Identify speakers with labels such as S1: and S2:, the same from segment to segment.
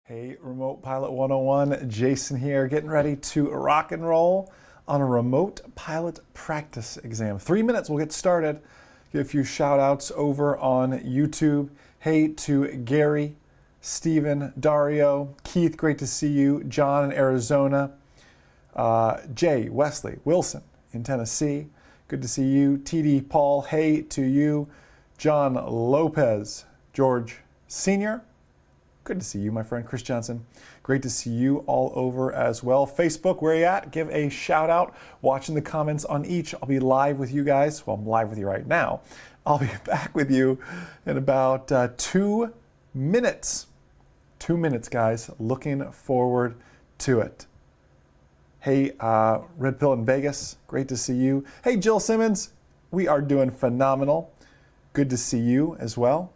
S1: Hey, Remote Pilot 101, Jason here, getting ready to rock and roll on a remote pilot practice exam. 3 minutes, we'll get started. Give a few shout outs over on YouTube. Hey to Gary, Stephen, Dario, Keith, great to see you, John in Arizona, Jay, Wesley, Wilson in Tennessee, good to see you, TD, Paul, hey to you, John Lopez, George Sr., good to see you, my friend. Chris Johnson, great to see you all over as well. Facebook, where you at? Give a shout out. Watching the comments on each. I'll be live with you guys. Well, I'm live with you right now. I'll be back with you in about 2 minutes. 2 minutes, guys. Looking forward to it. Hey, Red Pill in Vegas, great to see you. Hey, Jill Simmons, we are doing phenomenal. Good to see you as well.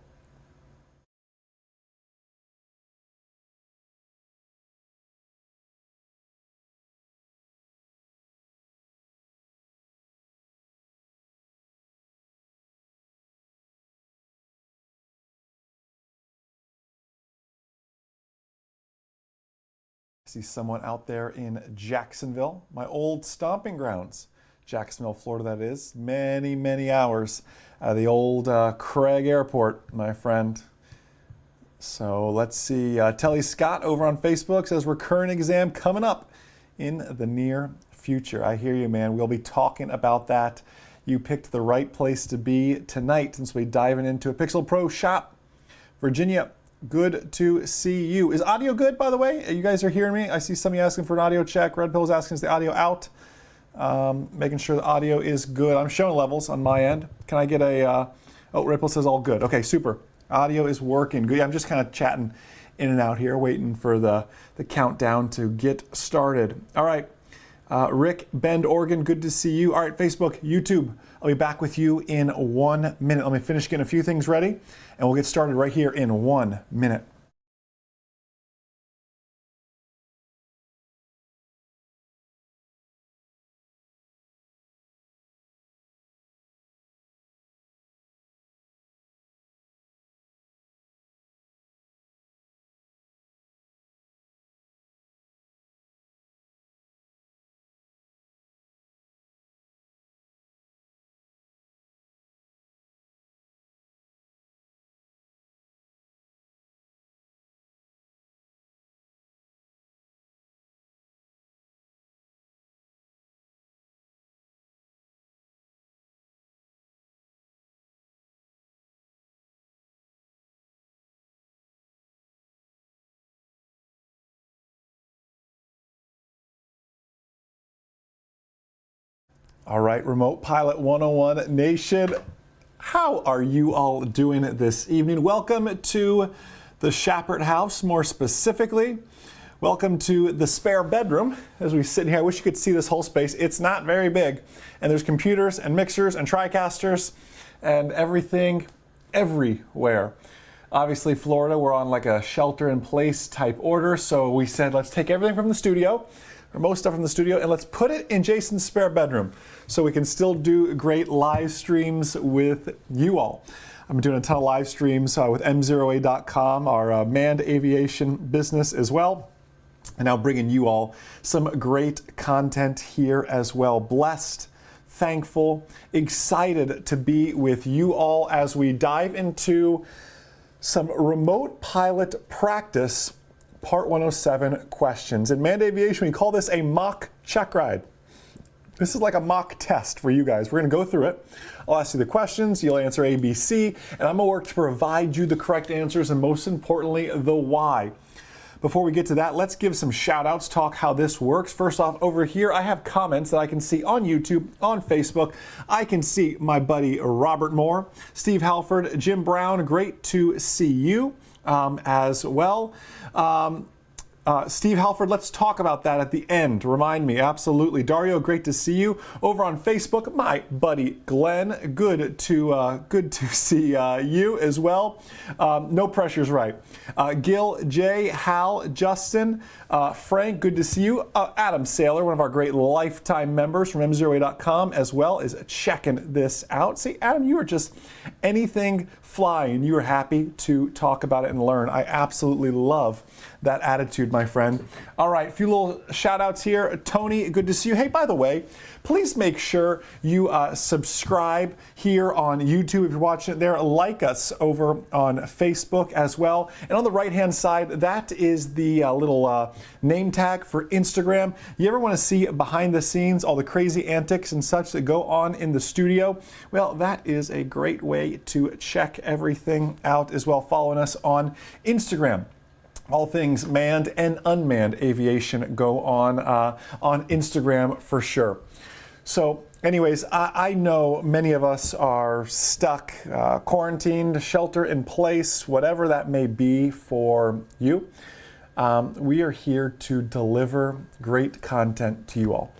S1: I see someone out there in Jacksonville, my old stomping grounds. Jacksonville, Florida, that is. Many, many hours at the old Craig Airport, my friend. So let's see. Telly Scott over on Facebook says recurrent exam coming up in the near future. I hear you, man. We'll be talking about that. You picked the right place to be tonight since we're diving into a Pixel Pro shop. Virginia, good to see you. Is audio good, by the way? You guys are hearing me? I see some of you asking for an audio check. Red Pill's asking, is the audio out? Making sure the audio is good. I'm showing levels on my end. Can I get a, oh, Red Pill says all good. Okay, super. Audio is working. Good. I'm just kind of chatting in and out here, waiting for the countdown to get started. All right. Rick, Bend, Oregon, good to see you. All right, Facebook, YouTube, I'll be back with you in 1 minute. Let me finish getting a few things ready, and we'll get started right here in 1 minute. All right, Remote Pilot 101 Nation, how are you all doing this evening? Welcome to the Shappert House, more specifically. Welcome to the spare bedroom as we sit in here. I wish you could see this whole space. It's not very big. And there's computers and mixers and TriCasters and everything everywhere. Obviously, Florida, we're on like a shelter-in-place type order, so we said let's take everything from the studio, or most stuff from the studio, and let's put it in Jason's spare bedroom so we can still do great live streams with you all. I'm doing a ton of live streams with m0a.com, our manned aviation business as well, and now bringing you all some great content here as well. Blessed, thankful, excited to be with you all as we dive into some remote pilot practice, Part 107 questions. In manned aviation, we call this a mock check ride. This is like a mock test for you guys. We're gonna go through it. I'll ask you the questions, you'll answer A, B, C, and I'm gonna work to provide you the correct answers and most importantly, the why. Before we get to that, let's give some shout outs, talk how this works. First off, over here, I have comments that I can see on YouTube, on Facebook. I can see my buddy Robert Moore, Steve Halford, Jim Brown, great to see you as well. Steve Halford, let's talk about that at the end. Remind me, absolutely. Dario, great to see you. Over on Facebook, my buddy Glenn, good to see you as well. No pressure's right. Gil, Jay, Hal, Justin, Frank, good to see you. Adam Saylor, one of our great lifetime members from m0a.com as well, is checking this out. See, Adam, you are just anything flying. You are happy to talk about it and learn. I absolutely love that attitude, my friend. All right, a few little shout outs here. Tony, good to see you. Hey, by the way, please make sure you subscribe here on YouTube if you're watching it there. Like us over on Facebook as well. And on the right-hand side, that is the little name tag for Instagram. You ever want to see behind the scenes, all the crazy antics and such that go on in the studio? Well, that is a great way to check everything out as well, following us on Instagram. All things manned and unmanned aviation go on Instagram for sure. So anyways, I know many of us are stuck, quarantined, shelter in place, whatever that may be for you. We are here to deliver great content to you all.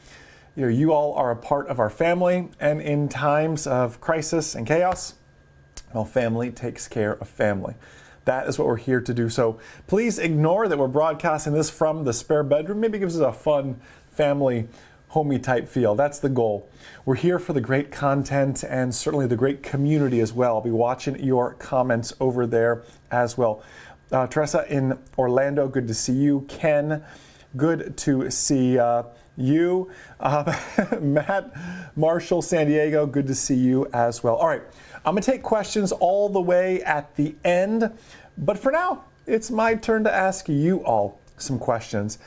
S1: You all are a part of our family, and in times of crisis and chaos, well, family takes care of family. That is what we're here to do. So please ignore that we're broadcasting this from the spare bedroom. Maybe it gives us a fun family, homey type feel. That's the goal. We're here for the great content and certainly the great community as well. I'll be watching your comments over there as well. Teresa in Orlando, good to see you. Ken, good to see you. Matt Marshall, San Diego, good to see you as well. All right, I'm gonna take questions all the way at the end, but for now, it's my turn to ask you all some questions.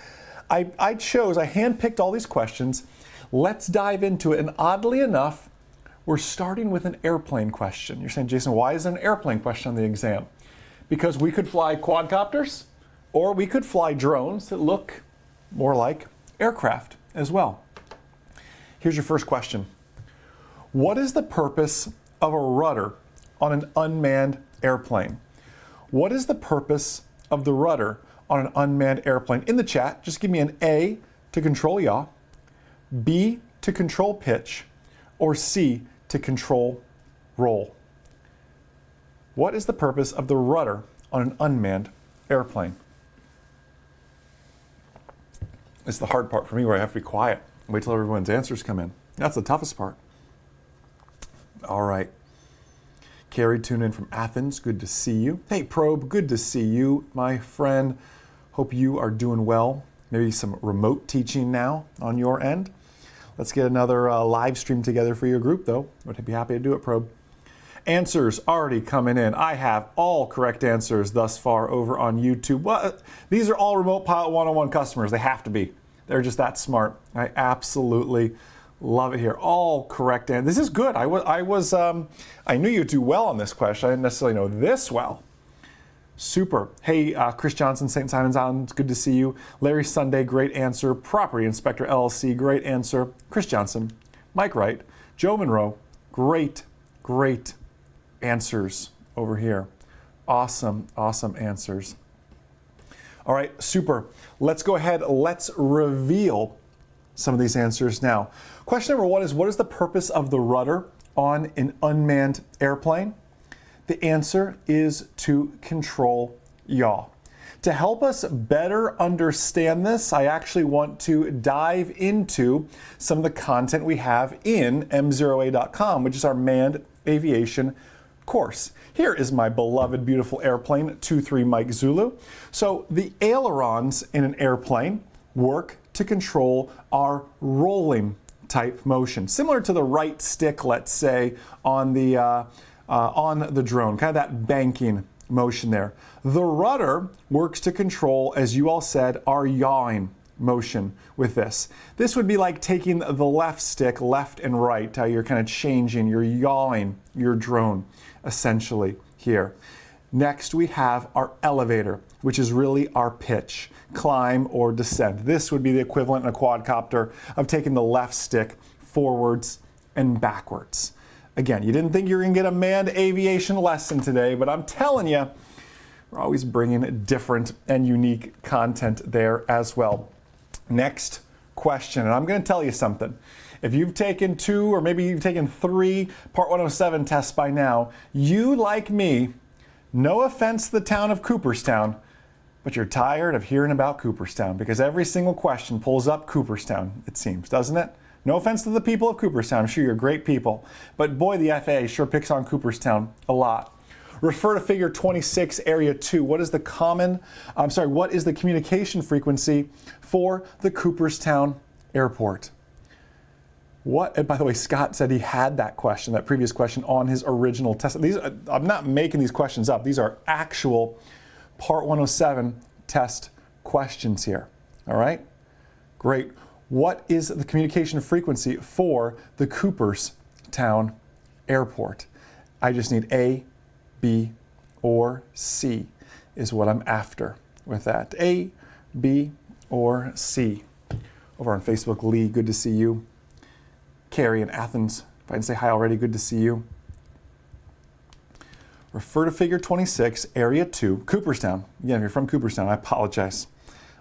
S1: I handpicked all these questions. Let's dive into it, and oddly enough, we're starting with an airplane question. You're saying, Jason, why is there an airplane question on the exam? Because we could fly quadcopters, or we could fly drones that look more like aircraft as well. Here's your first question. What is the purpose of a rudder on an unmanned airplane? What is the purpose of the rudder on an unmanned airplane? In the chat, just give me an A to control yaw, B to control pitch, or C to control roll. What is the purpose of the rudder on an unmanned airplane? It's the hard part for me where I have to be quiet. Wait till everyone's answers come in. That's the toughest part. All right. Carrie, tune in from Athens. Good to see you. Hey, Probe, good to see you, my friend. Hope you are doing well. Maybe some remote teaching now on your end. Let's get another live stream together for your group, though. Would be happy to do it, Probe. Answers already coming in. I have all correct answers thus far over on YouTube. Well, these are all Remote Pilot 101 customers. They have to be. They're just that smart. I absolutely love it here. All correct. And this is good. I knew you'd do well on this question. I didn't necessarily know this well. Super. Hey, Chris Johnson, St. Simon's Island, good to see you. Larry Sunday, great answer. Property Inspector LLC, great answer. Chris Johnson, Mike Wright, Joe Monroe, great answers over here. Awesome answers. All right, super. Let's go ahead. Let's reveal some of these answers now. Question number one is, what is the purpose of the rudder on an unmanned airplane? The answer is to control yaw. To help us better understand this, I actually want to dive into some of the content we have in m0a.com, which is our manned aviation course. Here is my beloved, beautiful airplane, 23 Mike Zulu. So the ailerons in an airplane work to control our rolling type motion, similar to the right stick, let's say, on the drone, kind of that banking motion there. The rudder works to control, as you all said, our yawing motion with this. This would be like taking the left stick, left and right, how you're kind of changing, you're yawing your drone, essentially here. Next, we have our elevator, which is really our pitch, climb or descent. This would be the equivalent in a quadcopter of taking the left stick forwards and backwards. Again, you didn't think you were going to get a manned aviation lesson today, but I'm telling you, we're always bringing different and unique content there as well. Next question, and I'm going to tell you something. If you've taken 2 or maybe you've taken 3 Part 107 tests by now, you, like me, no offense to the town of Cooperstown, but you're tired of hearing about Cooperstown because every single question pulls up Cooperstown, it seems, doesn't it? No offense to the people of Cooperstown. I'm sure you're great people. But boy, the FAA sure picks on Cooperstown a lot. Refer to figure 26, area 2. What is the communication frequency for the Cooperstown Airport? And by the way, Scott said he had that previous question on his original test. I'm not making these questions up. These are actual Part 107 test questions here. All right? Great. What is the communication frequency for the Cooperstown Airport? I just need A, B, or C is what I'm after with that. A, B, or C. Over on Facebook, Lee, good to see you. Carrie in Athens, if I didn't say hi already, good to see you. Refer to figure 26, area 2, Cooperstown. Again, if you're from Cooperstown, I apologize.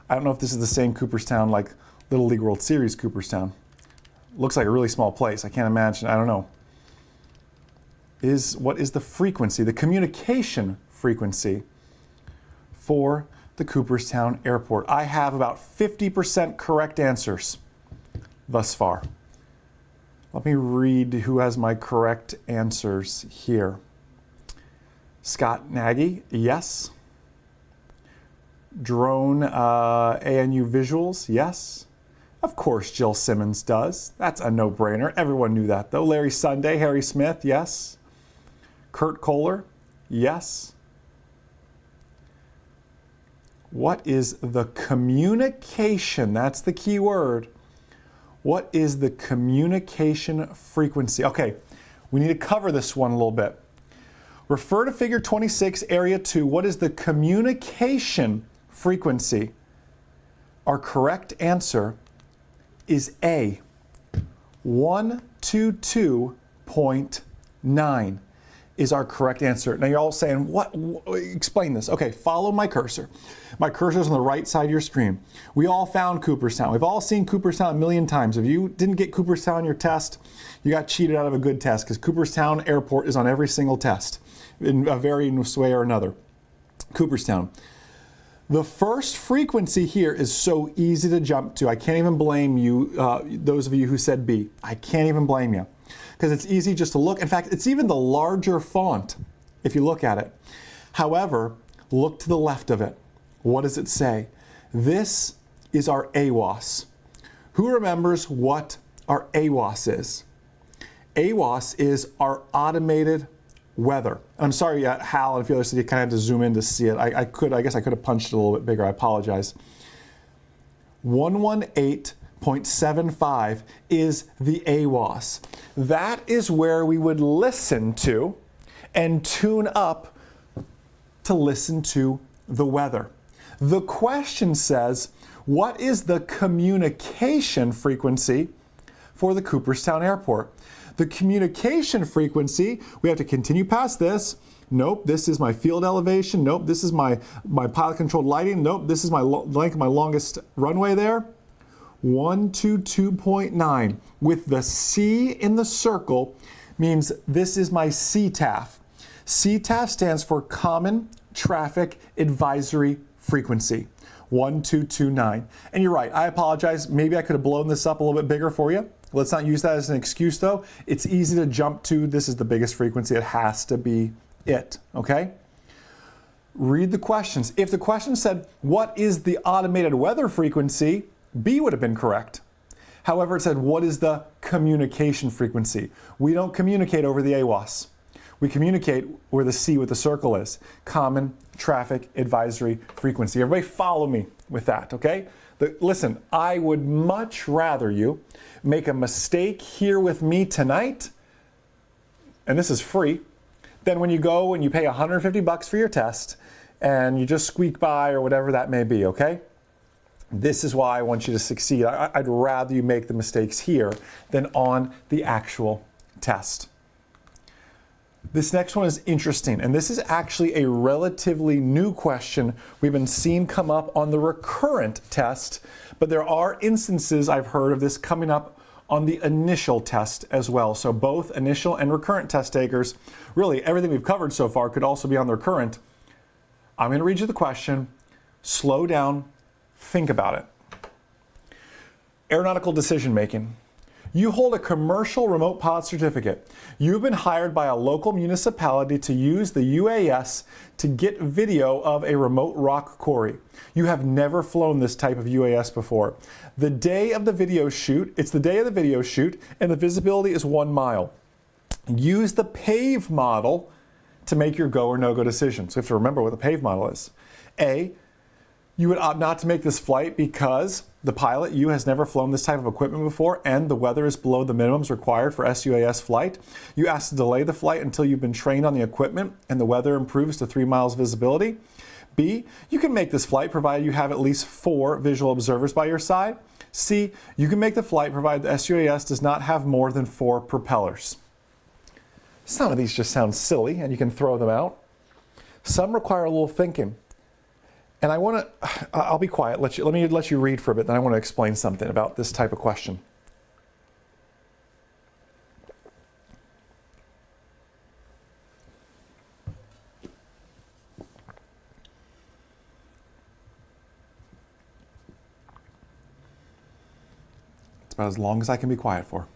S1: I don't know if this is the same Cooperstown like Little League World Series Cooperstown. Looks like a really small place. I can't imagine. I don't know. What is the frequency, the communication frequency for the Cooperstown Airport? I have about 50% correct answers thus far. Let me read who has my correct answers here. Scott Nagy, yes. Drone ANU Visuals, yes. Of course, Jill Simmons does. That's a no-brainer. Everyone knew that, though. Larry Sunday, Harry Smith, yes. Kurt Kohler, yes. What is the communication? That's the key word. What is the communication frequency? Okay, we need to cover this one a little bit. Refer to figure 26, area 2. What is the communication frequency? Our correct answer is A, 122.9 is our correct answer. Now you're all saying, what? Explain this. Okay, follow my cursor. My cursor is on the right side of your screen. We all found Cooperstown. We've all seen Cooperstown a million times. If you didn't get Cooperstown on your test, you got cheated out of a good test because Cooperstown Airport is on every single test in a various way or another. Cooperstown. The first frequency here is so easy to jump to. I can't even blame you, those of you who said B. I can't even blame you because it's easy just to look. In fact, it's even the larger font if you look at it. However, look to the left of it. What does it say? This is our AWOS. Who remembers what our AWOS is? AWOS is our automated weather. I'm sorry, Hal, and a few others said you kind of had to zoom in to see it. I guess I could have punched it a little bit bigger. I apologize. 118.75 is the AWOS. That is where we would listen to and tune up to listen to the weather. The question says, what is the communication frequency for the Cooperstown Airport? The communication frequency, we have to continue past this. Nope, this is my field elevation. Nope, this is my pilot controlled lighting. Nope, this is my length of my longest runway there. 122.9 with the C in the circle means this is my CTAF. CTAF stands for Common Traffic Advisory Frequency. 1229. And you're right, I apologize. Maybe I could have blown this up a little bit bigger for you. Let's not use that as an excuse though. It's easy to jump to, this is the biggest frequency, it has to be it, okay? Read the questions. If the question said, what is the automated weather frequency? B would have been correct. However, it said, what is the communication frequency? We don't communicate over the AWOS. We communicate where the C with the circle is. Common Traffic Advisory Frequency. Everybody follow me with that, okay? Listen, I would much rather you make a mistake here with me tonight, and this is free, than when you go and you pay $150 for your test and you just squeak by or whatever that may be, okay? This is why I want you to succeed. I'd rather you make the mistakes here than on the actual test. This next one is interesting, and this is actually a relatively new question we've been seeing come up on the recurrent test, but there are instances I've heard of this coming up on the initial test as well. So both initial and recurrent test takers, really everything we've covered so far could also be on the recurrent. I'm going to read you the question, slow down, think about it. Aeronautical decision making. You hold a commercial remote pilot certificate. You've been hired by a local municipality to use the UAS to get video of a remote rock quarry. You have never flown this type of UAS before. The day of the video shoot, it's the day of the video shoot, and the visibility is 1 mile. Use the PAVE model to make your go or no-go decision. So you have to remember what the PAVE model is. A, you would opt not to make this flight because the pilot, you, has never flown this type of equipment before and the weather is below the minimums required for SUAS flight. You ask to delay the flight until you've been trained on the equipment and the weather improves to 3 miles visibility. B, you can make this flight provided you have at least 4 visual observers by your side. C, you can make the flight provided the SUAS does not have more than 4 propellers. Some of these just sound silly and you can throw them out. Some require a little thinking. And I'll be quiet, let me let you read for a bit, then I want to explain something about this type of question. It's about as long as I can be quiet for.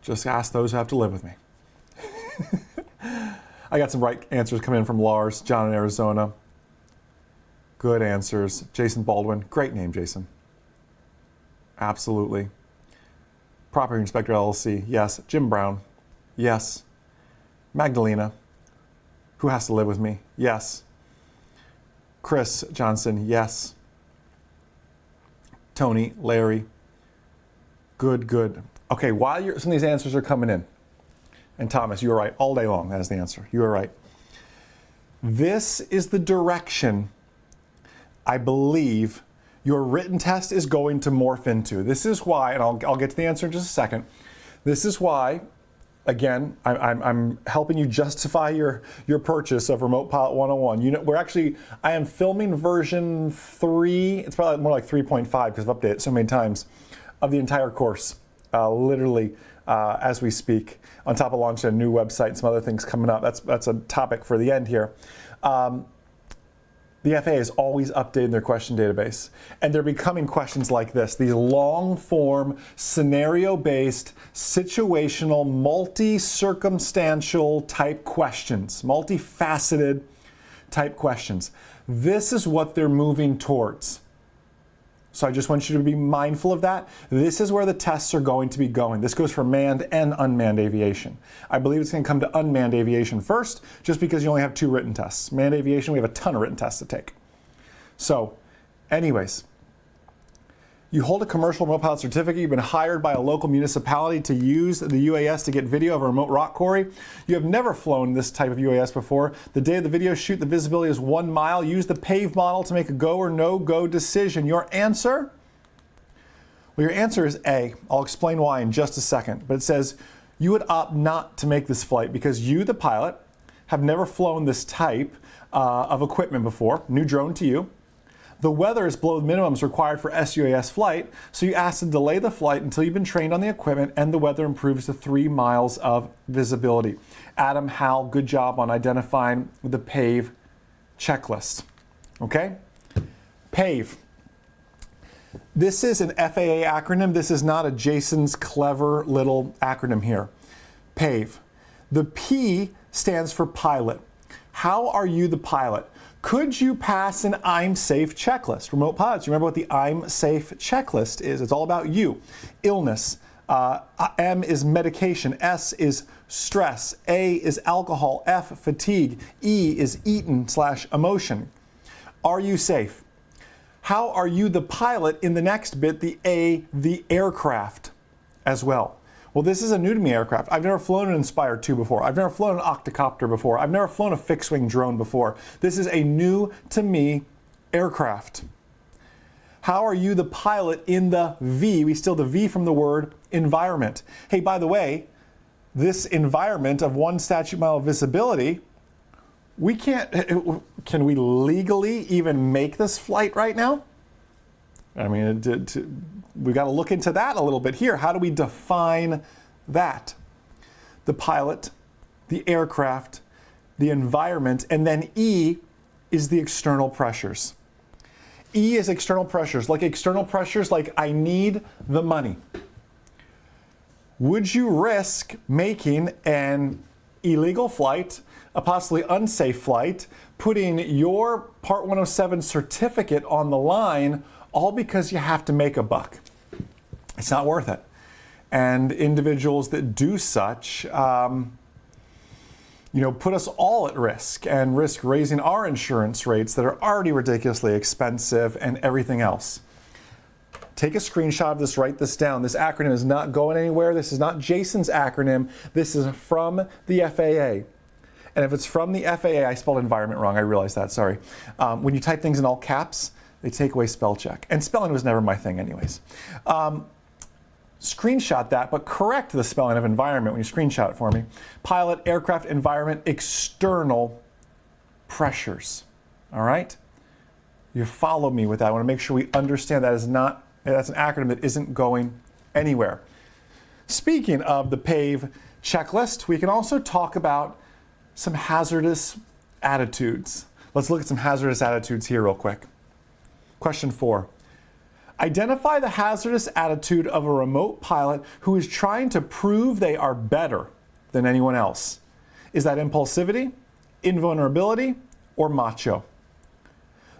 S1: Just ask those who have to live with me. I got some right answers coming in from Lars, John in Arizona. Good answers. Jason Baldwin. Great name, Jason. Absolutely. Property Inspector LLC. Yes. Jim Brown. Yes. Magdalena. Who has to live with me? Yes. Chris Johnson. Yes. Tony. Larry. Good, good. Okay, while some of these answers are coming in, and Thomas, you were right all day long. That is the answer. You were right. This is the direction I believe your written test is going to morph into. This is why, and I'll get to the answer in just a second. This is why, again, I'm helping you justify your purchase of Remote Pilot 101. I am filming version 3, it's probably more like 3.5 because I've updated it so many times, of the entire course, literally as we speak, on top of launching a new website and some other things coming up. That's a topic for the end here. The FAA is always updating their question database, and they're becoming questions like this, these long-form, scenario-based, situational, multi-circumstantial type questions, multifaceted type questions. This is what they're moving towards. So I just want you to be mindful of that. This is where the tests are going to be going. This goes for manned and unmanned aviation. I believe it's going to come to unmanned aviation first, just because you only have 2 written tests. Manned aviation, we have a ton of written tests to take. So, anyways, you hold a commercial remote pilot certificate. You've been hired by a local municipality to use the UAS to get video of a remote rock quarry. You have never flown this type of UAS before. The day of the video shoot, the visibility is 1 mile. Use the PAVE model to make a go or no-go decision. Your answer? Well, your answer is A. I'll explain why in just a second. But it says you would opt not to make this flight because you, the pilot, have never flown this type of equipment before. New drone to you. The weather is below the minimums required for SUAS flight, so you ask to delay the flight until you've been trained on the equipment and the weather improves to 3 miles of visibility. Adam, Hal, good job on identifying the PAVE checklist. Okay? PAVE. This is an FAA acronym. This is not a Jason's clever little acronym here. PAVE. The P stands for pilot. How are you the pilot? Could you pass an I'm safe checklist? Remote pilots, remember what the I'm safe checklist is. It's all about you. Illness. M is medication. S is stress. A is alcohol. F, fatigue. E is eaten/emotion. Are you safe? How are you the pilot in the next bit, the A, the aircraft as well? Well, this is a new to me aircraft. I've never flown an Inspire 2 before. I've never flown an octocopter before. I've never flown a fixed-wing drone before. This is a new to me aircraft. How are you the pilot in the V? We steal the V from the word environment. Hey, by the way, this environment of 1 statute mile of visibility, we can't, can we legally even make this flight right now? I mean, we've got to look into that a little bit here. How do we define that? The pilot, the aircraft, the environment, and then E is the external pressures. E is external pressures like I need the money. Would you risk making an illegal flight, a possibly unsafe flight, putting your Part 107 certificate on the line, all because you have to make a buck? It's not worth it. And individuals that do such, put us all at risk and risk raising our insurance rates that are already ridiculously expensive and everything else. Take a screenshot of this, write this down. This acronym is not going anywhere. This is not Jason's acronym. This is from the FAA. And if it's from the FAA, I spelled environment wrong. I realize that, sorry. When you type things in all caps, they take away spell check. And spelling was never my thing anyways. Screenshot that, but correct the spelling of environment when you screenshot it for me. Pilot, aircraft, environment, external pressures. All right? You follow me with that. I want to make sure we understand that's an acronym that isn't going anywhere. Speaking of the PAVE checklist, we can also talk about some hazardous attitudes. Let's look at some hazardous attitudes here real quick. Question 4. Identify the hazardous attitude of a remote pilot who is trying to prove they are better than anyone else. Is that impulsivity, invulnerability, or macho?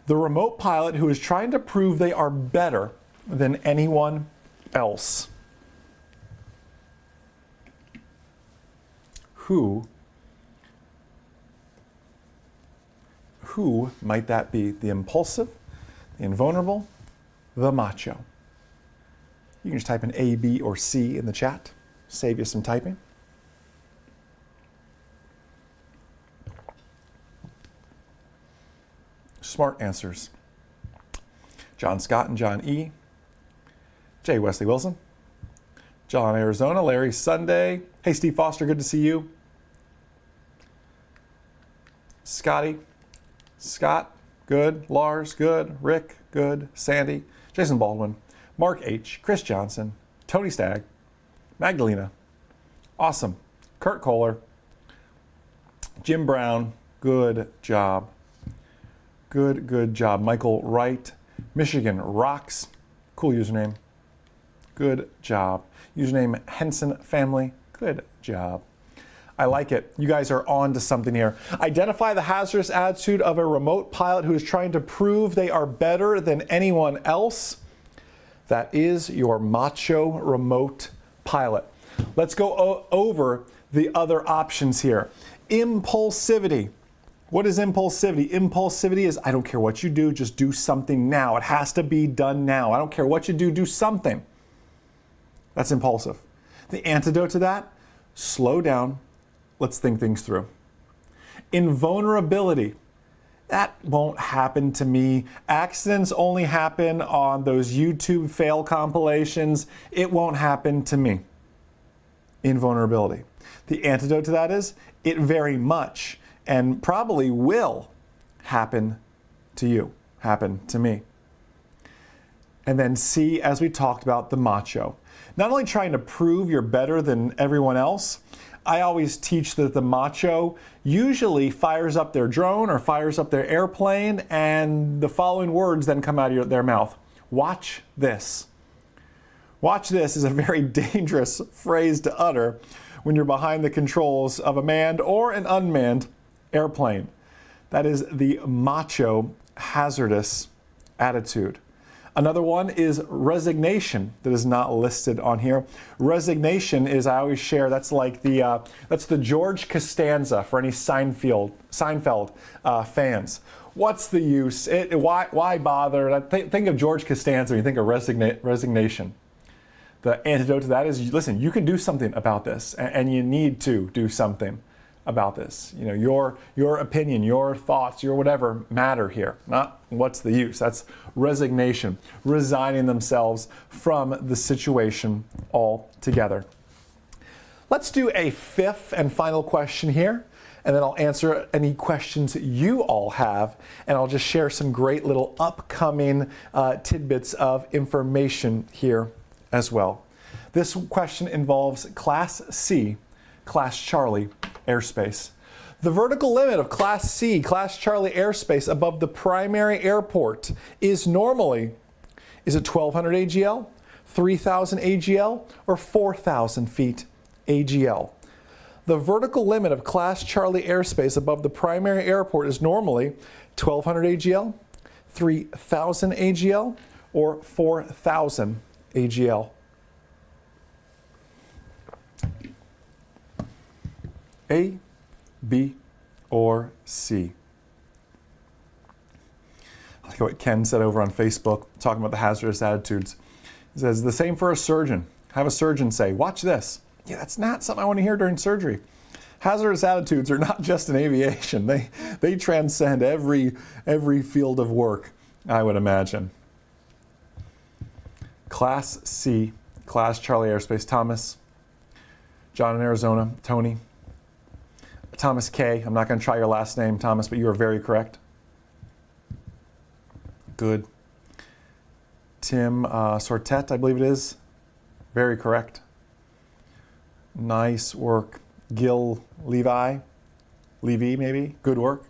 S1: The remote pilot who is trying to prove they are better than anyone else. Who might that be? The impulsive, the invulnerable, the macho? You can just type in A, B, or C in the chat. Save you some typing. Smart answers. John Scott and John E. J. Wesley Wilson. John Arizona. Larry Sunday. Hey, Steve Foster, good to see you. Scotty. Scott, good. Lars, good. Rick, good. Sandy. Jason Baldwin. Mark H. Chris Johnson. Tony Stagg. Magdalena. Awesome. Kurt Kohler. Jim Brown. Good job. Good job. Michael Wright. Michigan Rocks. Cool username. Good job. Username Henson Family. Good job. I like it. You guys are on to something here. Identify the hazardous attitude of a remote pilot who is trying to prove they are better than anyone else. That is your macho remote pilot. Let's go over the other options here. Impulsivity. What is impulsivity? Impulsivity is, I don't care what you do, just do something now. It has to be done now. I don't care what you do, do something. That's impulsive. The antidote to that, slow down. Let's think things through. Invulnerability. That won't happen to me. Accidents only happen on those YouTube fail compilations. It won't happen to me. Invulnerability. The antidote to that is, it very much and probably will happen to you, happen to me. And then C, as we talked about, the macho. Not only trying to prove you're better than everyone else, I always teach that the macho usually fires up their drone or fires up their airplane, and the following words then come out of their mouth. Watch this. Watch this is a very dangerous phrase to utter when you're behind the controls of a manned or an unmanned airplane. That is the macho hazardous attitude. Another one is resignation that is not listed on here. Resignation is, I always share, that's like that's the George Costanza for any Seinfeld fans. What's the use? Why bother? Think of George Costanza when you think of resignation. The antidote to that is, listen, you can do something about this, and you need to do something about this. You know, your opinion, your thoughts, your whatever matter here. Not what's the use. That's resignation, resigning themselves from the situation altogether. Let's do a fifth and final question here, and then I'll answer any questions you all have, and I'll just share some great little upcoming tidbits of information here as well. This question involves Class C, Class Charlie airspace. The vertical limit of Class C, Class Charlie airspace above the primary airport is normally, is it 1200 AGL, 3,000 AGL or 4,000 feet AGL. The vertical limit of Class Charlie airspace above the primary airport is normally 1,200 AGL, 3,000 AGL, or 4,000 AGL. A, B, or C? I like what Ken said over on Facebook, talking about the hazardous attitudes. He says, the same for a surgeon. Have a surgeon say, watch this. Yeah, that's not something I want to hear during surgery. Hazardous attitudes are not just in aviation. They transcend every field of work, I would imagine. Class C, Class Charlie Airspace, Thomas. John in Arizona, Tony. Thomas K. I'm not going to try your last name, Thomas, but you are very correct. Good. Tim Sortet, I believe it is. Very correct. Nice work. Gil Levy, maybe. Good work.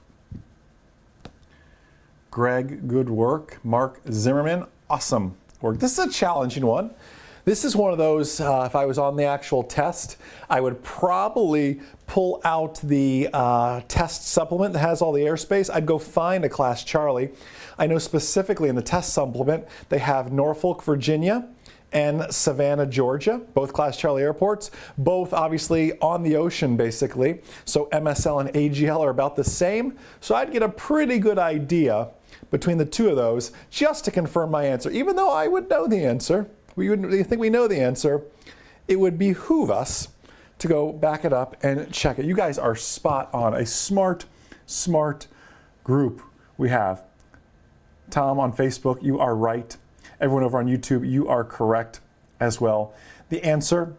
S1: Greg, good work. Mark Zimmerman, awesome work. This is a challenging one. This is one of those, if I was on the actual test, I would probably pull out the test supplement that has all the airspace. I'd go find a Class Charlie. I know specifically in the test supplement, they have Norfolk, Virginia, and Savannah, Georgia, both Class Charlie airports, both obviously on the ocean basically. So MSL and AGL are about the same. So I'd get a pretty good idea between the two of those just to confirm my answer. Even though I would know the answer, we think we know the answer, it would behoove us to go back it up and check it. You guys are spot on. A smart group we have. Tom on Facebook, you are right. Everyone over on YouTube, you are correct as well. The answer,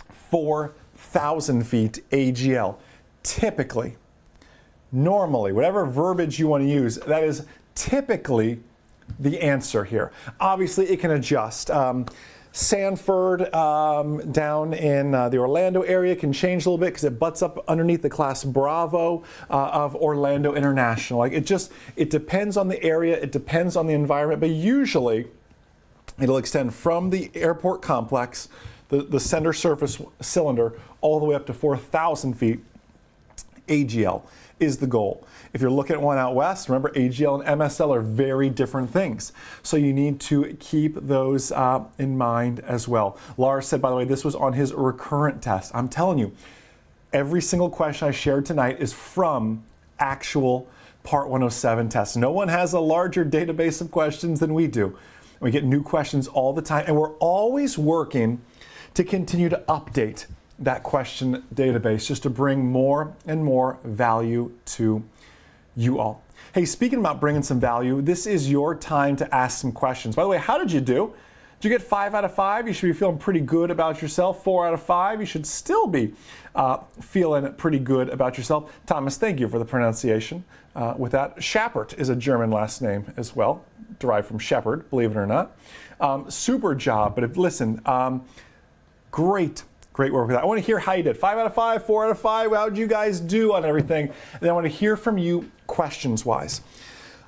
S1: 4,000 feet AGL. Typically, normally, whatever verbiage you want to use, that is typically the answer here. Obviously, it can adjust. Sanford down in the Orlando area can change a little bit because it butts up underneath the Class Bravo of Orlando International. Like it depends on the area, it depends on the environment, but usually it'll extend from the airport complex, the center surface cylinder, all the way up to 4,000 feet. AGL is the goal. If you're looking at one out west, remember AGL and MSL are very different things. So you need to keep those in mind as well. Lars said, by the way, this was on his recurrent test. I'm telling you, every single question I shared tonight is from actual Part 107 tests. No one has a larger database of questions than we do. We get new questions all the time, and we're always working to continue to update that question database just to bring more and more value to you all. Hey, speaking about bringing some value, this is your time to ask some questions. By the way, how did you do? Did you get 5 out of 5? You should be feeling pretty good about yourself. 4 out of 5, you should still be feeling pretty good about yourself. Thomas, thank you for the pronunciation. With that, Schappert is a German last name as well, derived from shepherd, believe it or not. Super job, but listen, great work with that. I want to hear how you did. 5 out of 5, 4 out of 5. How did you guys do on everything? And then I want to hear from you questions-wise.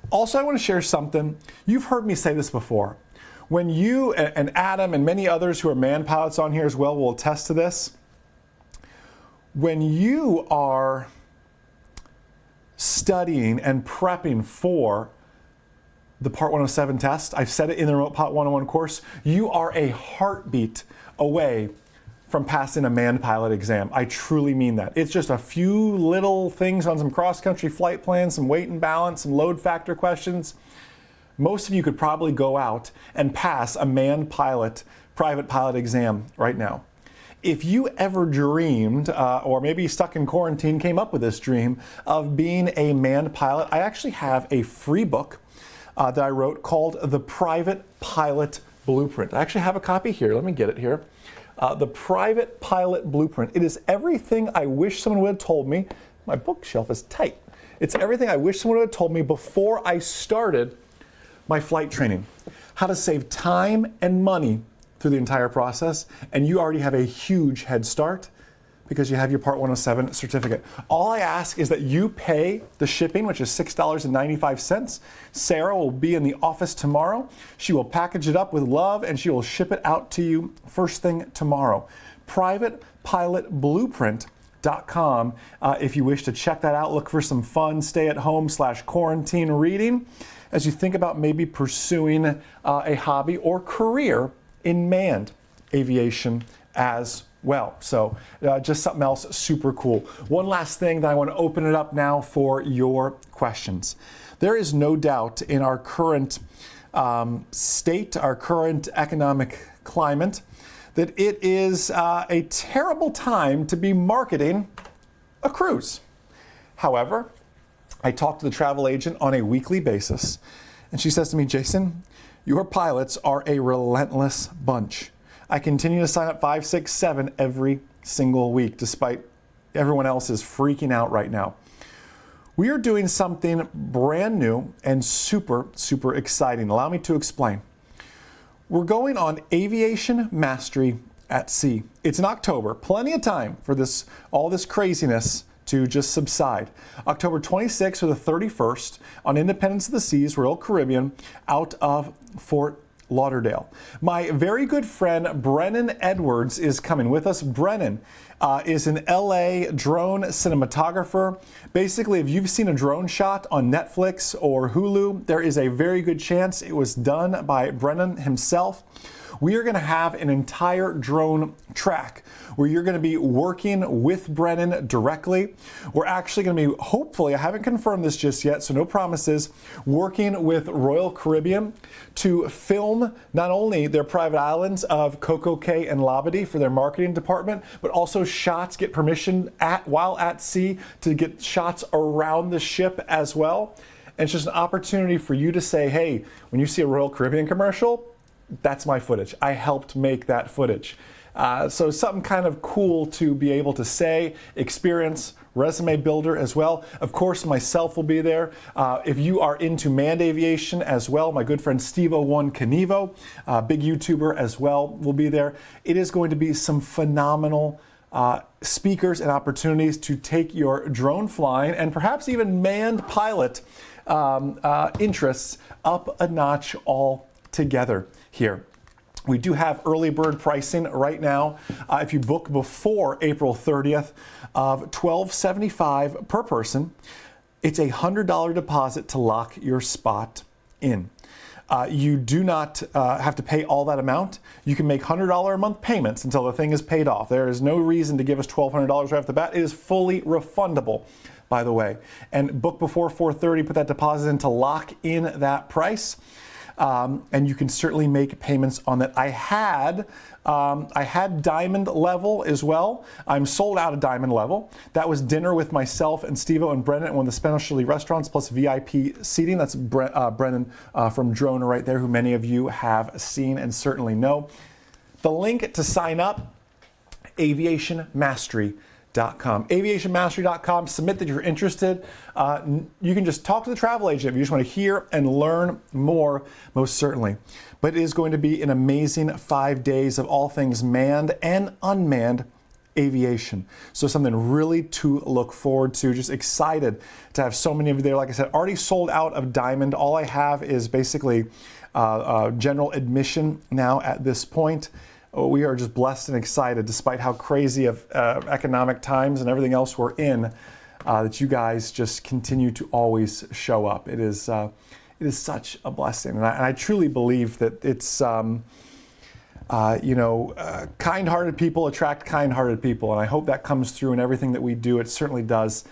S1: Also, I want to share something. You've heard me say this before. When you and Adam and many others who are man pilots on here as well will attest to this. When you are studying and prepping for the Part 107 test, I've said it in the Remote Pilot 101 course, you are a heartbeat away from passing a man pilot exam. I truly mean that. It's just a few little things on some cross-country flight plans, some weight and balance, some load factor questions. Most of you could probably go out and pass a man pilot, private pilot exam right now. If you ever dreamed, or maybe stuck in quarantine, came up with this dream of being a manned pilot, I actually have a free book that I wrote called The Private Pilot Blueprint. I actually have a copy here. Let me get it here. The Private Pilot Blueprint. It is everything I wish someone would have told me. My bookshelf is tight. It's everything I wish someone would have told me before I started my flight training. How to save time and money through the entire process, and you already have a huge head start because you have your Part 107 certificate. All I ask is that you pay the shipping, which is $6.95. Sarah will be in the office tomorrow. She will package it up with love and she will ship it out to you first thing tomorrow. PrivatePilotBlueprint.com. If you wish to check that out, look for some fun stay-at-home/quarantine reading as you think about maybe pursuing a hobby or career in manned aviation as well. So just something else super cool. One last thing that I want to open it up now for your questions. There is no doubt in our current state, our current economic climate, that it is a terrible time to be marketing a cruise. However, I talk to the travel agent on a weekly basis, and she says to me, Jason, your pilots are a relentless bunch. I continue to sign up 5, 6, 7 every single week, despite everyone else is freaking out right now. We are doing something brand new and super, super exciting. Allow me to explain. We're going on Aviation Mastery at Sea. It's in October, plenty of time for all this craziness to just subside. October 26th or the 31st on Independence of the Seas, Royal Caribbean, out of Fort Lauderdale. My very good friend Brennan Edwards is coming with us. Brennan is an LA drone cinematographer. Basically, if you've seen a drone shot on Netflix or Hulu, there is a very good chance it was done by Brennan himself. We are going to have an entire drone track where you're going to be working with Brennan directly. We're actually going to be, hopefully, I haven't confirmed this just yet, so no promises, working with Royal Caribbean to film not only their private islands of Coco Cay and Labadee for their marketing department, but also shots, get permission while at sea to get shots around the ship as well. And it's just an opportunity for you to say, hey, when you see a Royal Caribbean commercial, that's my footage. I helped make that footage. So something kind of cool to be able to say, experience, resume builder as well. Of course, myself will be there. If you are into manned aviation as well, my good friend Steve01 Canevo, big YouTuber as well, will be there. It is going to be some phenomenal speakers and opportunities to take your drone flying and perhaps even manned pilot interests up a notch all together here. We do have early bird pricing right now. If you book before April 30th of $1,275 per person, it's a $100 deposit to lock your spot in. You do not have to pay all that amount. You can make $100 a month payments until the thing is paid off. There is no reason to give us $1,200 right off the bat. It is fully refundable, by the way. And book before 4:30, put that deposit in to lock in that price. And you can certainly make payments on that. I had diamond level as well. I'm sold out of diamond level. That was dinner with myself and Steve-O and Brennan at one of the specialty restaurants plus VIP seating. That's Brennan from Drone right there, who many of you have seen and certainly know. The link to sign up, aviationmastery.com. Aviationmastery.com. Submit that you're interested. You can just talk to the travel agent if you just want to hear and learn more, most certainly. But it is going to be an amazing 5 days of all things manned and unmanned aviation. So something really to look forward to. Just excited to have so many of you there. Like I said, already sold out of Diamond. All I have is basically general admission now at this point. We are just blessed and excited, despite how crazy of economic times and everything else we're in, that you guys just continue to always show up. It is such a blessing, and I truly believe that it's kind-hearted people attract kind-hearted people, and I hope that comes through in everything that we do. It certainly does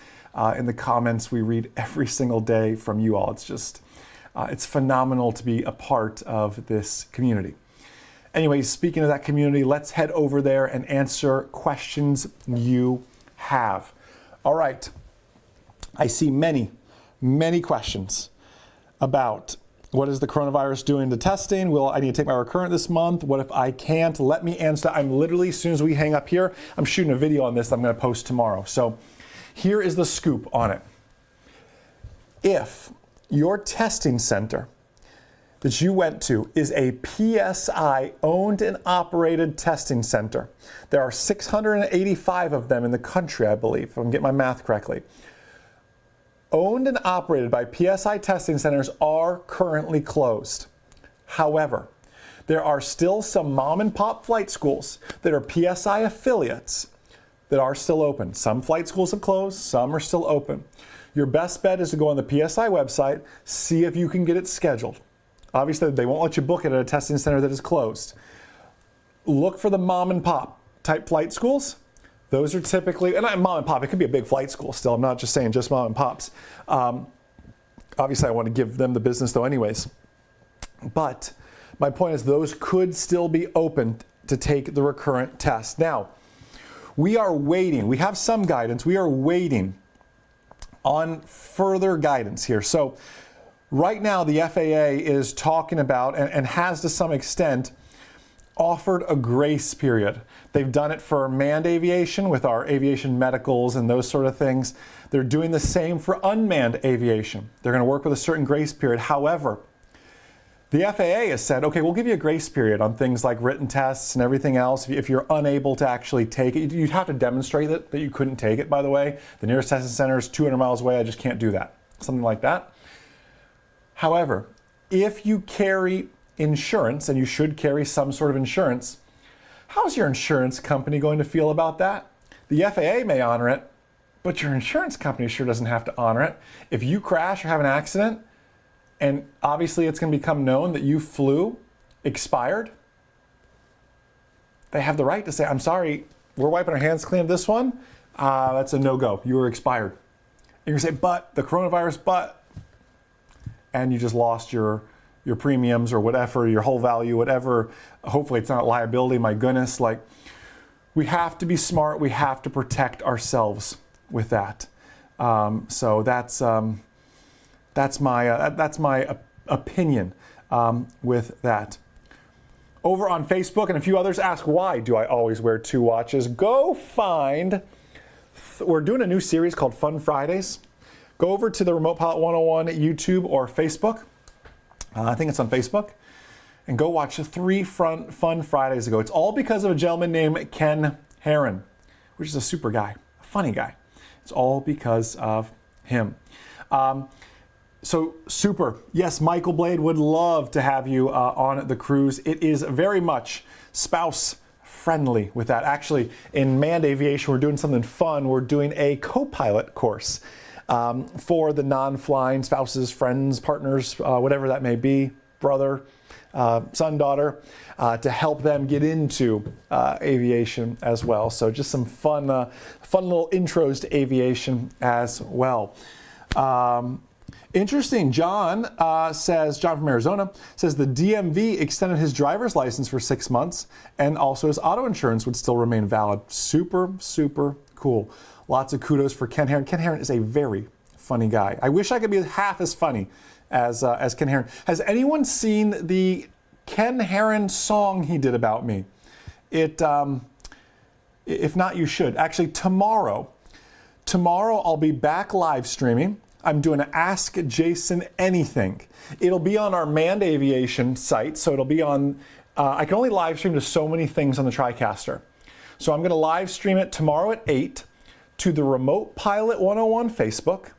S1: in the comments we read every single day from you all. It's just it's phenomenal to be a part of this community. Anyways, speaking of that community, let's head over there and answer questions you have. All right. I see many, many questions about what is the coronavirus doing to testing? Will I need to take my recurrent this month? What if I can't? Let me answer. I'm literally, as soon as we hang up here, I'm shooting a video on this that I'm going to post tomorrow. So here is the scoop on it. If your testing center that you went to is a PSI owned and operated testing center. There are 685 of them in the country, I believe, if I'm getting my math correctly. Owned and operated by PSI testing centers are currently closed. However, there are still some mom and pop flight schools that are PSI affiliates that are still open. Some flight schools have closed, some are still open. Your best bet is to go on the PSI website, see if you can get it scheduled. Obviously, they won't let you book it at a testing center that is closed. Look for the mom and pop type flight schools. Those are typically, and mom and pop, it could be a big flight school still. I'm not just saying just mom and pops. Obviously, I want to give them the business though anyways. But my point is those could still be open to take the recurrent test. Now, we are waiting. We have some guidance. We are waiting on further guidance here. So right now, the FAA is talking about, and has to some extent, offered a grace period. They've done it for manned aviation with our aviation medicals and those sort of things. They're doing the same for unmanned aviation. They're going to work with a certain grace period. However, the FAA has said, okay, we'll give you a grace period on things like written tests and everything else. If you're unable to actually take it, you'd have to demonstrate that you couldn't take it, by the way. The nearest testing center is 200 miles away. I just can't do that. Something like that. However, if you carry insurance, and you should carry some sort of insurance, how's your insurance company going to feel about that? The FAA may honor it, but your insurance company sure doesn't have to honor it. If you crash or have an accident, and obviously it's going to become known that you flew expired, they have the right to say, I'm sorry, we're wiping our hands clean of this one. That's a no-go. You were expired. And you're going to say, but the coronavirus, and you just lost your premiums or whatever, your whole value, whatever. Hopefully it's not liability, my goodness. Like, we have to be smart. We have to protect ourselves with that. So that's my opinion with that. Over on Facebook and a few others ask, why do I always wear 2 watches? Go find, we're doing a new series called Fun Fridays. Go over to the Remote Pilot 101 YouTube or Facebook. I think it's on Facebook. And go watch 3 Fun Fridays ago. It's all because of a gentleman named Ken Heron, which is a super guy, a funny guy. It's all because of him. So super. Yes, Michael Blade would love to have you on the cruise. It is very much spouse friendly with that. Actually, in manned aviation, we're doing something fun. We're doing a co-pilot course for the non-flying spouses, friends, partners, whatever that may be, brother, son, daughter, to help them get into aviation as well. So just some fun little intros to aviation as well. Interesting, John from Arizona, says the DMV extended his driver's license for 6 months and also his auto insurance would still remain valid. Super, super cool. Lots of kudos for Ken Heron. Ken Heron is a very funny guy. I wish I could be half as funny as Ken Heron. Has anyone seen the Ken Heron song he did about me? If not, you should. Actually, tomorrow I'll be back live streaming. I'm doing an Ask Jason Anything. It'll be on our manned aviation site, so it'll be on, I can only live stream to so many things on the TriCaster. So I'm going to live stream it tomorrow at 8 to the Remote Pilot 101 Facebook,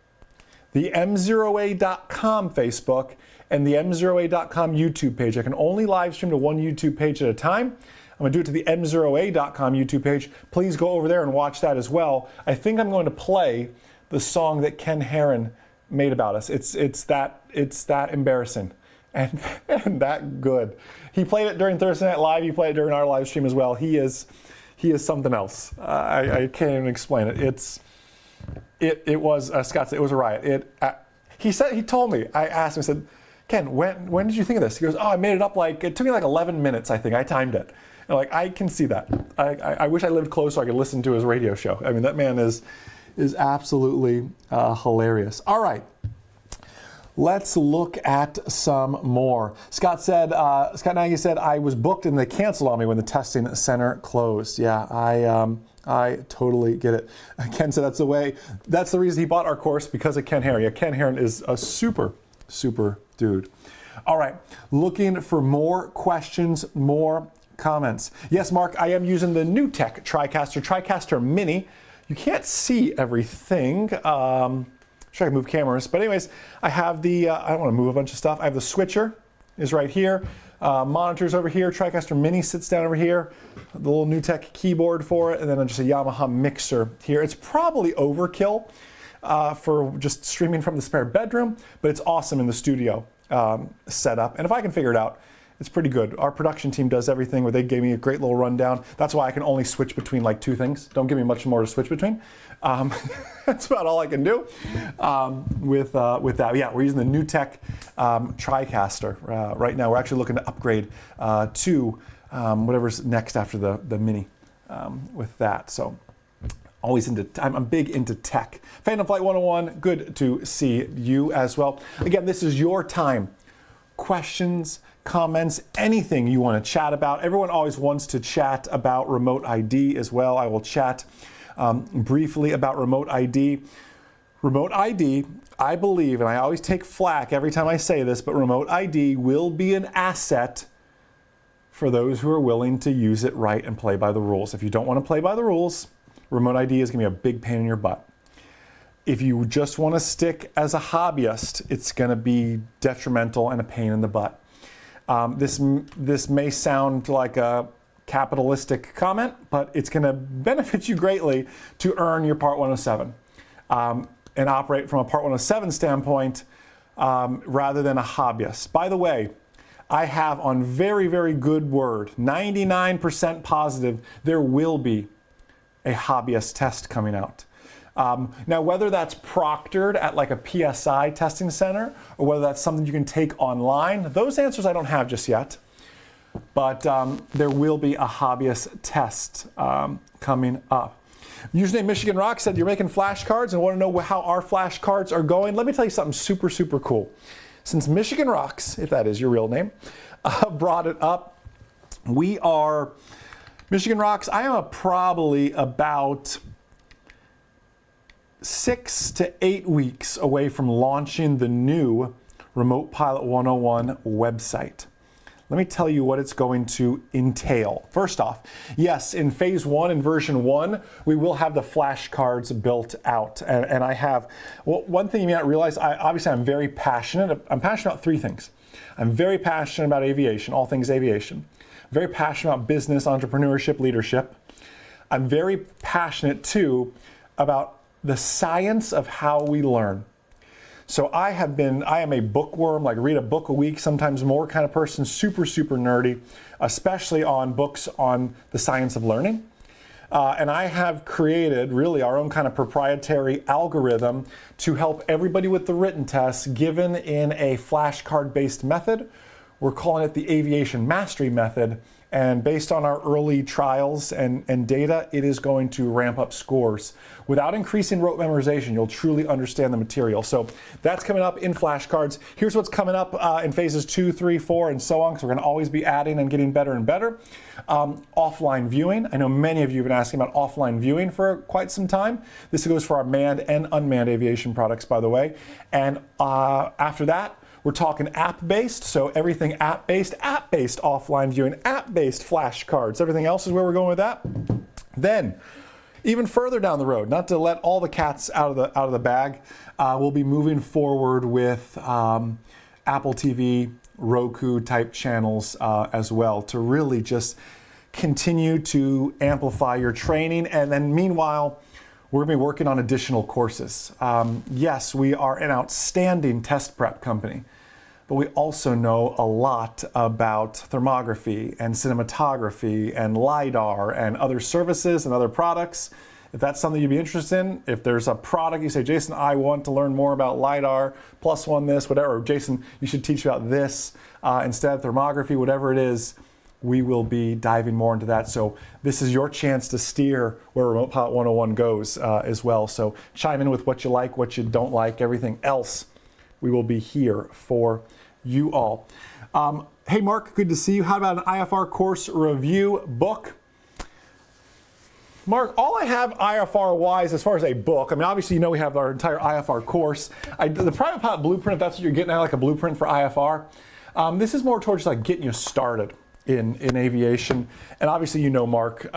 S1: the M0A.com Facebook, and the M0A.com YouTube page. I can only live stream to one YouTube page at a time. I'm going to do it to the M0A.com YouTube page. Please go over there and watch that as well. I think I'm going to play the song that Ken Heron made about us. It's that embarrassing and that good. He played it during Thursday Night Live. He played it during our live stream as well. He is something else. I can't even explain it. It was Scott said it was a riot. He told me. I asked him. I said, Ken, when did you think of this? He goes, I made it up it took me 11 minutes. I think I timed it. And I can see that. I wish I lived close so I could listen to his radio show. I mean, that man is absolutely hilarious. All right, let's look at some more. Scott Nagy said, I was booked and they canceled on me when the testing center closed. Yeah, I totally get it. Ken said that's the reason he bought our course, because of Ken Heron. Yeah, Ken Heron is a super, super dude. All right, looking for more questions, more comments. Yes, Mark, I am using the new tech TriCaster Mini. You can't see everything. Sure, I can move cameras, but anyways, I have the, I don't want to move a bunch of stuff. I have the switcher is right here. Monitors over here. TriCaster Mini sits down over here. The little new tech keyboard for it, and then just a Yamaha mixer here. It's probably overkill for just streaming from the spare bedroom, but it's awesome in the studio setup. And if I can figure it out, it's pretty good. Our production team does everything where they gave me a great little rundown. That's why I can only switch between like 2 things. Don't give me much more to switch between. That's about all I can do with that. Yeah, we're using the new tech TriCaster right now. We're actually looking to upgrade to whatever's next after the Mini with that. So always I'm big into tech. Phantom Flight 101, good to see you as well. Again, this is your time. Questions, comments, anything you want to chat about. Everyone always wants to chat about remote ID as well. I will chat briefly about remote ID. Remote ID, I believe, and I always take flack every time I say this, but remote ID will be an asset for those who are willing to use it right and play by the rules. If you don't want to play by the rules, remote ID is going to be a big pain in your butt. If you just want to stick as a hobbyist, it's going to be detrimental and a pain in the butt. This may sound like a capitalistic comment, but it's going to benefit you greatly to earn your Part 107 and operate from a Part 107 standpoint rather than a hobbyist. By the way, I have on very, very good word, 99% positive, there will be a hobbyist test coming out. Now, whether that's proctored at like a PSI testing center or whether that's something you can take online, those answers I don't have just yet. But there will be a hobbyist test coming up. Username Michigan Rock said you're making flashcards and want to know how our flashcards are going. Let me tell you something super, super cool. Since Michigan Rocks, if that is your real name, brought it up, we are Michigan Rocks. I am probably about 6 to 8 weeks away from launching the new Remote Pilot 101 website. Let me tell you what it's going to entail. First off, yes, in phase 1 and version 1, we will have the flashcards built out. And I have, well, one thing you may not realize, obviously I'm very passionate. I'm passionate about 3 things. I'm very passionate about aviation, all things aviation. Very passionate about business, entrepreneurship, leadership. I'm very passionate too about the science of how we learn. So I am a bookworm, like read a book a week, sometimes more kind of person, super, super nerdy, especially on books on the science of learning. And I have created really our own kind of proprietary algorithm to help everybody with the written tests given in a flashcard-based method. We're calling it the Aviation Mastery Method. And based on our early trials and data, it is going to ramp up scores. Without increasing rote memorization, you'll truly understand the material. So that's coming up in flashcards. Here's what's coming up in phases 2, 3, 4, and so on, because we're going to always be adding and getting better and better. Offline viewing. I know many of you have been asking about offline viewing for quite some time. This goes for our manned and unmanned aviation products, by the way. And after that, we're talking app-based, so everything app-based offline viewing, app-based flashcards. Everything else is where we're going with that. Then, even further down the road, not to let all the cats out of the bag, we'll be moving forward with Apple TV, Roku type channels as well to really just continue to amplify your training. And then meanwhile, we're going to be working on additional courses. Yes, we are an outstanding test prep company, but we also know a lot about thermography and cinematography and LiDAR and other services and other products. If that's something you'd be interested in, if there's a product you say, Jason, I want to learn more about LiDAR, +1 this, whatever, or Jason, you should teach about this instead of thermography, whatever it is, we will be diving more into that. So this is your chance to steer where Remote Pilot 101 goes as well. So chime in with what you like, what you don't like, everything else. We will be here for you all. Hey, Mark, good to see you. How about an IFR course review book? Mark, all I have IFR-wise as far as a book, I mean, obviously, you know we have our entire IFR course. The Private Pilot Blueprint, if that's what you're getting at, like a blueprint for IFR. This is more towards like getting you started in aviation. And obviously, you know, Mark,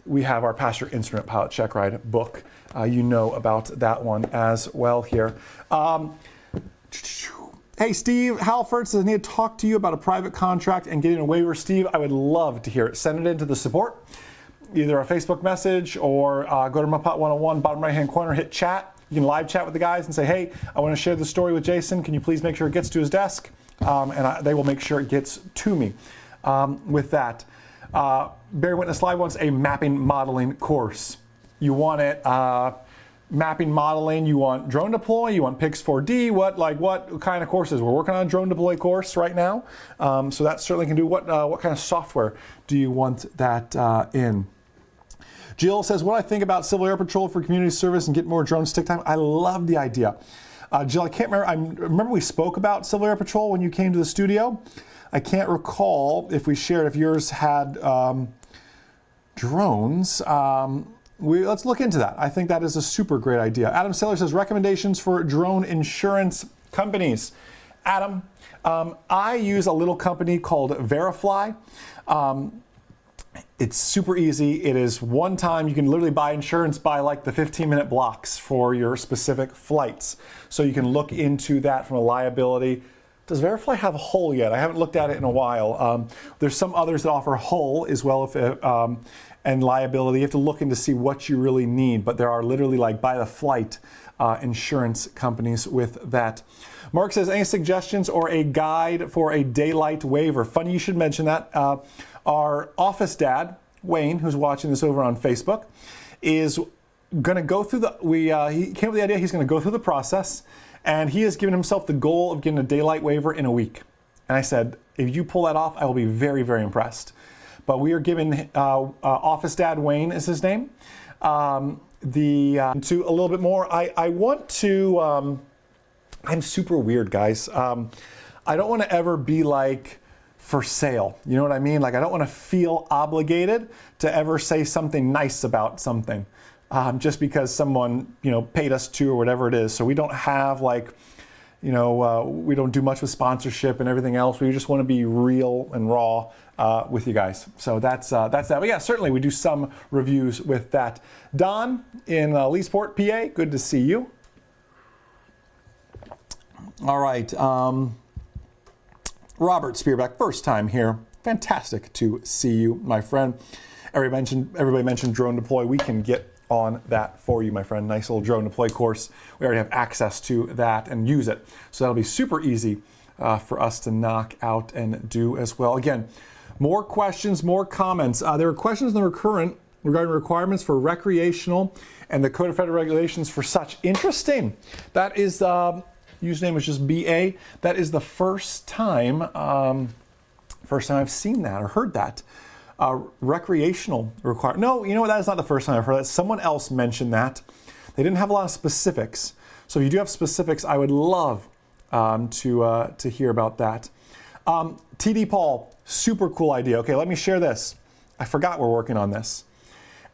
S1: we have our Passenger Instrument Pilot Check Ride book. You know about that one as well here. Hey, Steve Halford says, I need to talk to you about a private contract and getting a waiver. Steve, I would love to hear it. Send it into the support, either a Facebook message or go to Remote Pilot 101, bottom right-hand corner, hit chat. You can live chat with the guys and say, hey, I want to share the story with Jason. Can you please make sure it gets to his desk? They will make sure it gets to me. With that, Bear Witness Live wants a mapping modeling course. You want it mapping modeling, you want drone deploy, you want PIX 4D, what kind of courses? We're working on a drone deploy course right now, so that certainly can do. What kind of software do you want that in? Jill says, what do I think about Civil Air Patrol for community service and get more drone stick time? I love the idea. Jill, I can't remember, I remember we spoke about Civil Air Patrol when you came to the studio. I can't recall if we shared, if yours had drones. Let's look into that. I think that is a super great idea. Adam Saylor says, recommendations for drone insurance companies. Adam, I use a little company called Verifly. It's super easy. It is one time. You can literally buy insurance by like the 15-minute blocks for your specific flights. So you can look into that from a liability. Does Verifly have a hull yet? I haven't looked at it in a while. There's some others that offer hull as well and liability. You have to look in to see what you really need, but there are literally like by the flight insurance companies with that. Mark says, any suggestions or a guide for a daylight waiver? Funny you should mention that. Our office dad, Wayne, who's watching this over on Facebook, is going to go through he came up with the idea he's going to go through the process, and he has given himself the goal of getting a daylight waiver in a week. And I said, if you pull that off, I will be very, very impressed. But we are giving Office Dad Wayne is his name. To a little bit more. I want to. I'm super weird, guys. I don't want to ever be like for sale. You know what I mean? Like I don't want to feel obligated to ever say something nice about something, just because someone paid us to or whatever it is. So we don't have like. We don't do much with sponsorship and everything else. We just want to be real and raw with you guys. So that's that. But yeah, certainly we do some reviews with that. Don in Leesport, PA, good to see you. All right. Robert Spearback, first time here. Fantastic to see you, my friend. Everybody mentioned drone deploy. We can get on that for you, my friend. Nice little drone deploy course. We already have access to that and use it. So that'll be super easy for us to knock out and do as well. Again, more questions, more comments. There are questions in the recurrent regarding requirements for recreational and the Code of Federal Regulations for such. Interesting. That is, username is just BA. That is the first time I've seen that or heard that. Recreational requirement. No, you know what? That is not the first time I've heard that. Someone else mentioned that. They didn't have a lot of specifics. So if you do have specifics, I would love to hear about that. TD Paul, super cool idea. Okay, let me share this. I forgot we're working on this.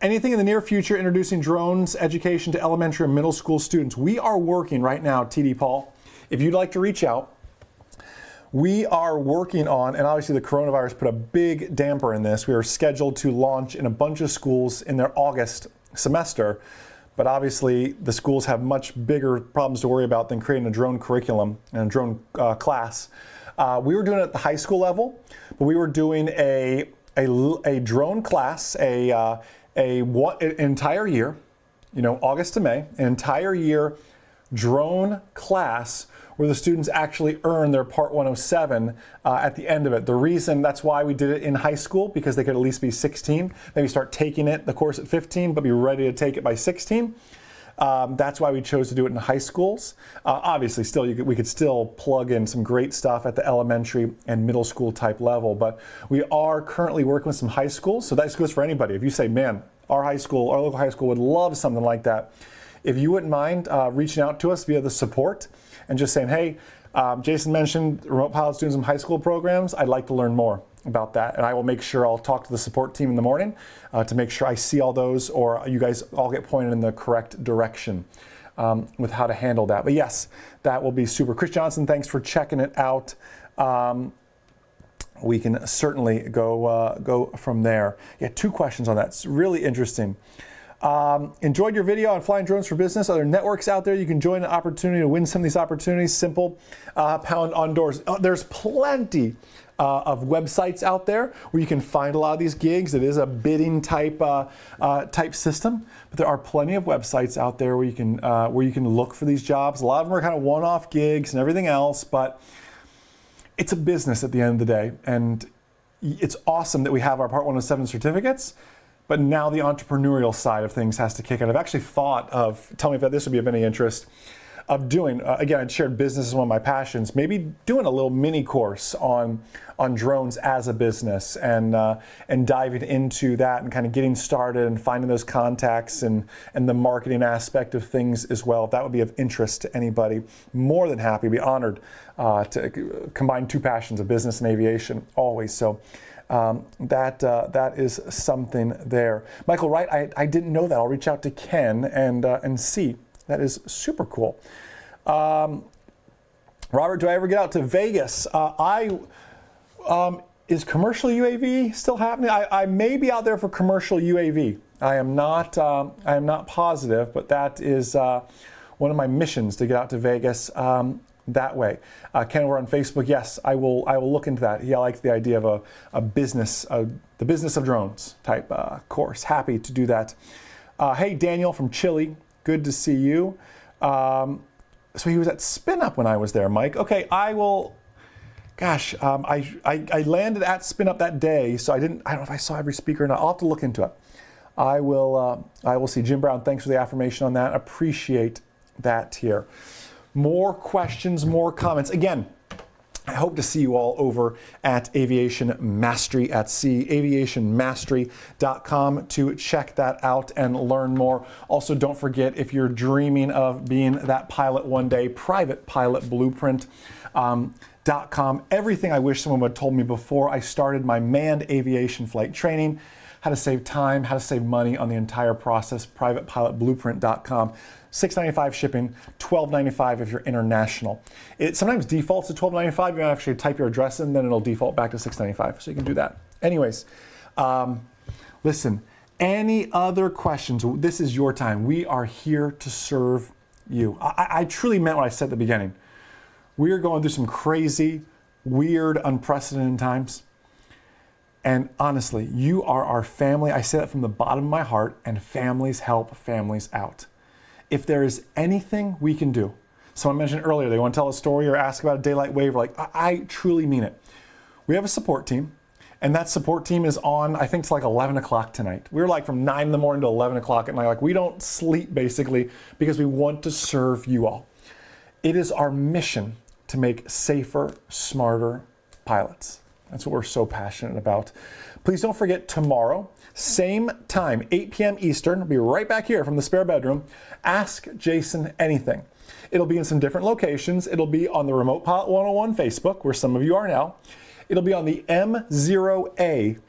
S1: Anything in the near future introducing drones education to elementary and middle school students? We are working right now, TD Paul. If you'd like to reach out, we are working on, and obviously the coronavirus put a big damper in this. We are scheduled to launch in a bunch of schools in their August semester, but obviously the schools have much bigger problems to worry about than creating a drone curriculum and a drone class. We were doing it at the high school level, but we were doing a drone class, an entire year, August to May, an entire year drone class where the students actually earn their Part 107 at the end of it. The reason that's why we did it in high school, because they could at least be 16, maybe start taking the course at 15, but be ready to take it by 16. That's why we chose to do it in high schools. Obviously, still we could still plug in some great stuff at the elementary and middle school type level, but we are currently working with some high schools, so that goes for anybody. If you say, man, our local high school would love something like that, if you wouldn't mind reaching out to us via the support and just saying, hey, Jason mentioned remote pilots doing some high school programs. I'd like to learn more about that. And I will make sure I'll talk to the support team in the morning to make sure I see all those, or you guys all get pointed in the correct direction with how to handle that. But yes, that will be super. Chris Johnson, thanks for checking it out we can certainly go from there. Yeah, 2 questions on that. It's really interesting. Enjoyed your video on flying drones for business. Are there networks out there you can join an opportunity to win some of these opportunities? Simple, pound on doors. There's plenty of websites out there where you can find a lot of these gigs. It is a bidding type system, but there are plenty of websites out there where you can look for these jobs. A lot of them are kind of one-off gigs and everything else, but it's a business at the end of the day, and it's awesome that we have our Part 107 certificates, but now the entrepreneurial side of things has to kick in. I've actually thought of, tell me if this would be of any interest, of doing, again, I shared business as one of my passions, maybe doing a little mini course on drones as a business and diving into that and kind of getting started and finding those contacts and the marketing aspect of things as well. If that would be of interest to anybody, more than happy, be honored to combine 2 passions of business and aviation always. So that is something there. Michael Wright, I didn't know that. I'll reach out to Ken and see. That is super cool. Robert, do I ever get out to Vegas? Is commercial UAV still happening? I may be out there for commercial UAV. I am not positive, but that is one of my missions to get out to Vegas that way. Ken, we're on Facebook. Yes, I will look into that. I like the idea of a business, the business of drones type course. Happy to do that. Hey, Daniel from Chile. Good to see you. So he was at Spin Up when I was there, Mike. Okay, I will. Gosh, I landed at Spin Up that day, so I don't know if I saw every speaker or not. I'll have to look into it. I will see. Jim Brown, thanks for the affirmation on that. Appreciate that here. More questions, more comments. Again, I hope to see you all over at Aviation Mastery at Sea, aviationmastery.com to check that out and learn more. Also, don't forget, if you're dreaming of being that pilot one day, privatepilotblueprint.com. Everything I wish someone would have told me before I started my manned aviation flight training, how to save time, how to save money on the entire process, privatepilotblueprint.com. $6.95 shipping, $12.95 if you're international. It sometimes defaults to $12.95. You actually type your address in, then it'll default back to $6.95. So you can do that. Anyways, listen, any other questions? This is your time. We are here to serve you. I truly meant what I said at the beginning. We are going through some crazy, weird, unprecedented times. And honestly, you are our family. I say that from the bottom of my heart, and families help families out. If there is anything we can do, someone mentioned earlier, they want to tell a story or ask about a daylight waiver, like, I truly mean it. We have a support team, and that support team is on, I think it's like 11 o'clock tonight. We're like from 9 in the morning to 11 o'clock at night. Like, we don't sleep basically because we want to serve you all. It is our mission to make safer, smarter pilots. That's what we're so passionate about. Please don't forget, tomorrow, same time, 8 p.m. Eastern, we'll be right back here from the spare bedroom. Ask Jason anything. It'll be in some different locations. It'll be on the Remote Pilot 101 Facebook, where some of you are now. It'll be on the M0A.com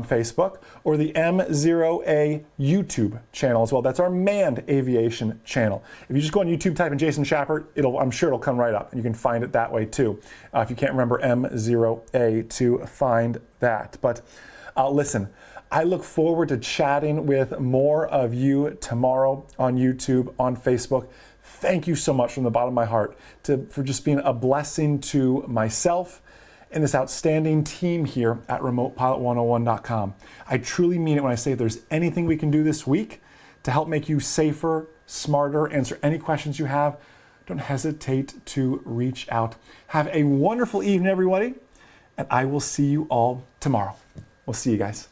S1: Facebook or the M0A YouTube channel as well. That's our manned aviation channel. If you just go on YouTube, type in Jason Schappert, I'm sure it'll come right up, and you can find it that way too. If you can't remember M0A to find that. But listen, I look forward to chatting with more of you tomorrow on YouTube, on Facebook. Thank you so much from the bottom of my heart for just being a blessing to myself and this outstanding team here at RemotePilot101.com. I truly mean it when I say if there's anything we can do this week to help make you safer, smarter, answer any questions you have, don't hesitate to reach out. Have a wonderful evening, everybody, and I will see you all tomorrow. We'll see you guys.